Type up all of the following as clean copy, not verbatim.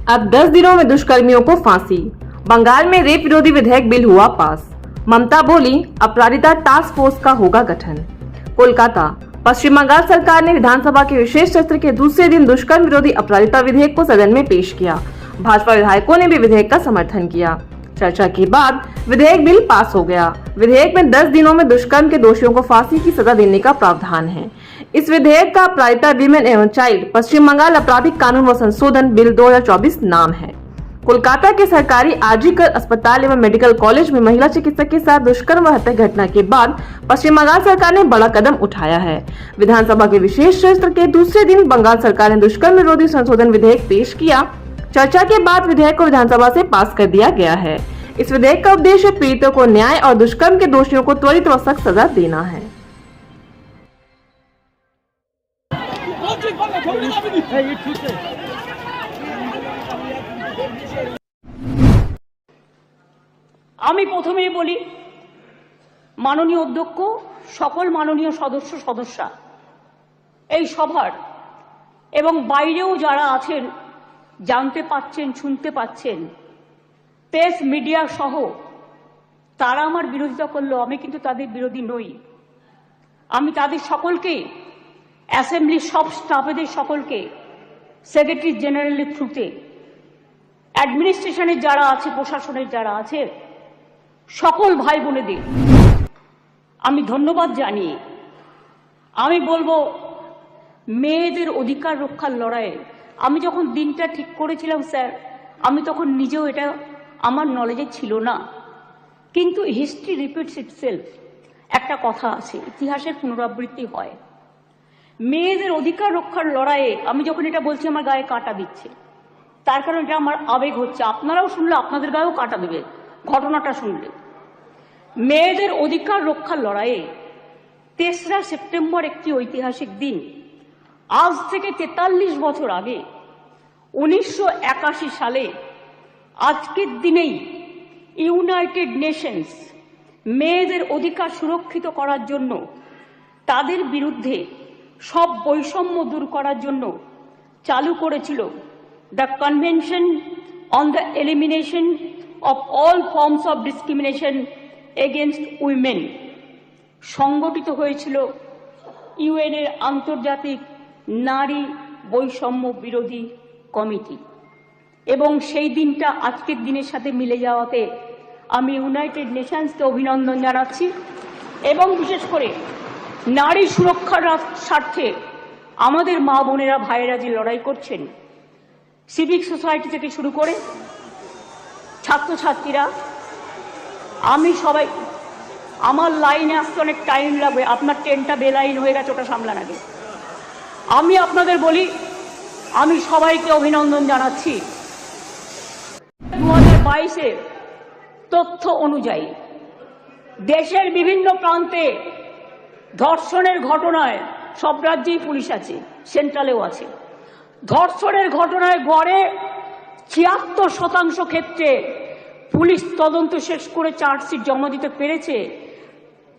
अब 10 दिनों में दुष्कर्मियों को फांसी। बंगाल में रेप विरोधी विधेयक बिल हुआ पास। ममता बोली अपराधिता टास्क फोर्स का होगा गठन। कोलकाता, पश्चिम बंगाल सरकार ने विधानसभा के विशेष सत्र के दूसरे दिन दुष्कर्म विरोधी अपराधिता विधेयक को सदन में पेश किया। भाजपा विधायकों ने भी विधेयक का समर्थन किया। चर्चा के बाद विधेयक बिल पास हो गया। विधेयक में 10 दिनों में दुष्कर्म के दोषियों को फांसी की सजा देने का प्रावधान है। इस विधेयक का अपराधिता विमेन एवं चाइल्ड पश्चिम बंगाल आपराधिक कानून व संशोधन बिल 2024 नाम है। कोलकाता के सरकारी आरजीकर अस्पताल एवं मेडिकल कॉलेज में महिला चिकित्सक के साथ दुष्कर्म व हत्या घटना के बाद पश्चिम बंगाल सरकार ने बड़ा कदम उठाया है। विधानसभा के विशेष सत्र के दूसरे दिन बंगाल सरकार ने दुष्कर्म विरोधी संशोधन विधेयक पेश किया। चर्चा के बाद विधेयक को विधानसभा से पास कर दिया गया है। इस विधेयक का उद्देश्य पीड़ितों को न्याय और दुष्कर्म के दोषियों को त्वरित व सख्त सजा देना है। আমি প্রথমেই বলি, মাননীয় অধ্যক্ষ, সকল মাননীয় সদস্যা এই সভার এবং বাইরেও যারা আছেন, জানতে পাচ্ছেন, শুনতে পাচ্ছেন, প্রেস মিডিয়া সহ তারা আমার বিরোধিতা করলো, আমি কিন্তু তাদের বিরোধী নই। আমি তাদের সকলকে, অ্যাসেম্বলির সব স্টাফেদের সকলকে, সেক্রেটারি জেনারেলের থ্রুতে, অ্যাডমিনিস্ট্রেশনের যারা আছে, প্রশাসনের যারা আছে, সকল ভাই বোনেদের আমি ধন্যবাদ জানিয়ে আমি বলবো, মেয়েদের অধিকার রক্ষার লড়াইয়ে আমি যখন দিনটা ঠিক করেছিলাম স্যার, আমি তখন নিজেও এটা আমার নলেজে ছিল না, কিন্তু হিস্ট্রি রিপিটস ইটসেলফ। একটা কথা আছে, ইতিহাসের পুনরাবৃত্তি হয়। মেয়েদের অধিকার রক্ষার লড়াইয়ে আমি যখন এটা বলছি, আমার গায়ে কাঁটা দিচ্ছে, তার কারণ এটা আমার আবেগ হচ্ছে। আপনারাও শুনলে আপনাদের গায়েও কাঁটা দেবে ঘটনাটা শুনলে। মেয়েদের অধিকার রক্ষার লড়াইয়ে 3রা সেপ্টেম্বর একটি ঐতিহাসিক দিন। আজ থেকে 43 বছর আগে 1981 সালে আজকের দিনেই ইউনাইটেড নেশনস মেয়েদের অধিকার সুরক্ষিত করার জন্য, তাদের বিরুদ্ধে সব বৈষম্য দূর করার জন্য চালু করেছিল the convention on the elimination of all forms of discrimination against women। সংগঠিত হয়েছিল ইউএনের আন্তর্জাতিক নারী বৈষম্য বিরোধী কমিটি, এবং সেই দিনটা আজকের দিনের সাথে মিলে যাওয়াতে আমি ইউনাইটেড নেশনসকে অভিনন্দন জানাচ্ছি। এবং বিশেষ করে নারী সুরক্ষার স্বার্থে আমাদের মা বোনেরা, ভাইয়েরা যে লড়াই করছেন, সিভিক সোসাইটি থেকে শুরু করে ছাত্রছাত্রীরা, আমি সবাই, আমার লাইনে আসতে অনেক টাইম লাগবে, আপনার ট্রেনটা বেলাইন হয়ে গেছে, ওটা সামলান আগে। আমি আপনাদের বলি, আমি সবাইকে অভিনন্দন জানাচ্ছি। 2022-এর তথ্য অনুযায়ী দেশের বিভিন্ন প্রান্তে ধর্ষণের ঘটনায়, সব রাজ্যেই পুলিশ আছে, সেন্ট্রালেও আছে, ধর্ষণের ঘটনায় গড়ে 76% ক্ষেত্রে পুলিশ তদন্ত শেষ করে চার্জশিট জমা দিতে পেরেছে,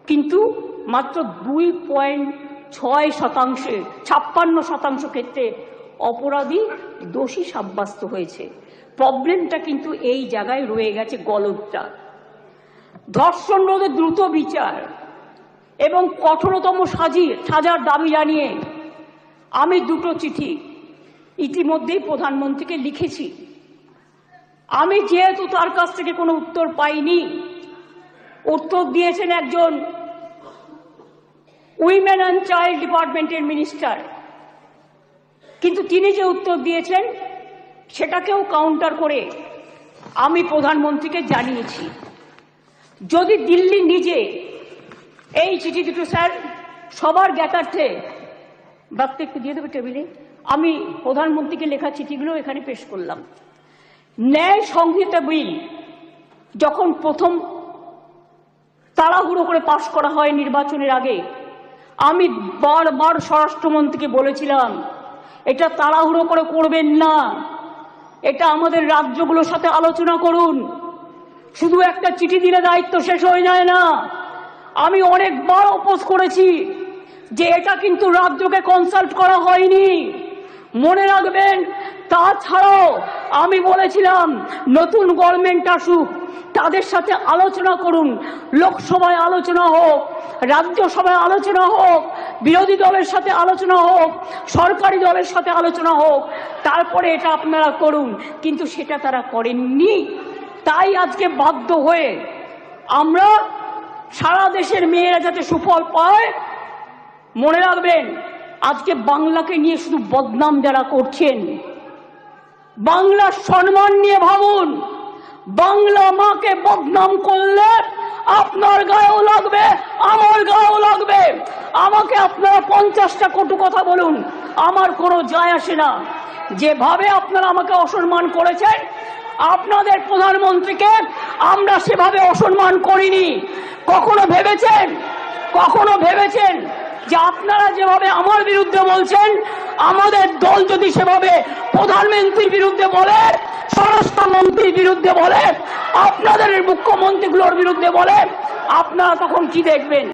কিন্তু মাত্র 2.6% 56% ক্ষেত্রে অপরাধী দোষী সাব্যস্ত হয়েছে। প্রবলেমটা কিন্তু এই জায়গায় রয়ে গেছে, গলদটা। ধর্ষণ রোধে দ্রুত বিচার এবং কঠোরতম সাজার দাবি জানিয়ে আমি 2টো চিঠি ইতিমধ্যেই প্রধানমন্ত্রীকে লিখেছি। আমি যেহেতু তার কাছ থেকে কোনো উত্তর পাইনি, উত্তর দিয়েছেন একজন উইমেন অ্যান্ড চাইল্ড ডিপার্টমেন্টের মিনিস্টার, কিন্তু তিনি যে উত্তর দিয়েছেন সেটাকেও কাউন্টার করে আমি প্রধানমন্ত্রীকে জানিয়েছি। যদি দিল্লি নিজে এই চিঠি দুটো, স্যার সবার জ্ঞাতার্থে, বাক্যে একটু দিয়ে দেবে টেবিলে, আমি প্রধানমন্ত্রীকে লেখা চিঠিগুলো এখানে পেশ করলাম। ন্যায় সংহিতা বিল যখন প্রথম তাড়াহুড়ো করে পাশ করা হয় নির্বাচনের আগে, আমি বারবার স্বরাষ্ট্রমন্ত্রীকে বলেছিলাম, এটা তাড়াহুড়ো করে করবেন না, এটা আমাদের রাজ্যগুলোর সাথে আলোচনা করুন, শুধু একটা চিঠি দিলে দায়িত্ব শেষ হয়ে যায় না। আমি অনেকবার অপোজ করেছি যে এটা কিন্তু রাজ্যকে কনসাল্ট করা হয়নি, মনে রাখবেন, তাছাড়াও আমি বলেছিলাম নতুন গভর্নমেন্ট আসুক, তাদের সাথে আলোচনা করুন, লোকসভায় আলোচনা হোক, রাজ্যসভায় আলোচনা হোক, বিরোধী দলের সাথে আলোচনা হোক, সরকারি দলের সাথে আলোচনা হোক, তারপরে এটা আপনারা করুন। কিন্তু সেটা তারা করেননি। তাই আজকে বাধ্য হয়ে আমরা সারা দেশের মেয়েরা যাতে সুফল পায়, মনে রাখবেন আজকে বাংলাকে নিয়ে শুধু বদনাম যারা করছেন, বাংলার সম্মান নিয়ে ভাবুন। বাংলা মাকে বদনাম করলে আপনার গায়েও লাগবে, আমার গায়েও লাগবে। আমাকে আপনারা 50টা কটু কথা বলুন, আমার কোনো যায় আসে না। যেভাবে আপনারা আমাকে অসম্মান করেছেন, আপনাদের প্রধানমন্ত্রীকে আমরা সেভাবে অসম্মান করিনি। কখনো ভেবেছেন যে আপনারা যেভাবে আমার বিরুদ্ধে বলছেন, আমাদের দল যদি সেভাবে প্রধানমন্ত্রীর বিরুদ্ধে বলে, স্বরাষ্ট্রমন্ত্রীর বিরুদ্ধে বলে, আপনাদের মুখ্যমন্ত্রীগুলোর বিরুদ্ধে বলে, আপনারা তখন কি দেখবেন?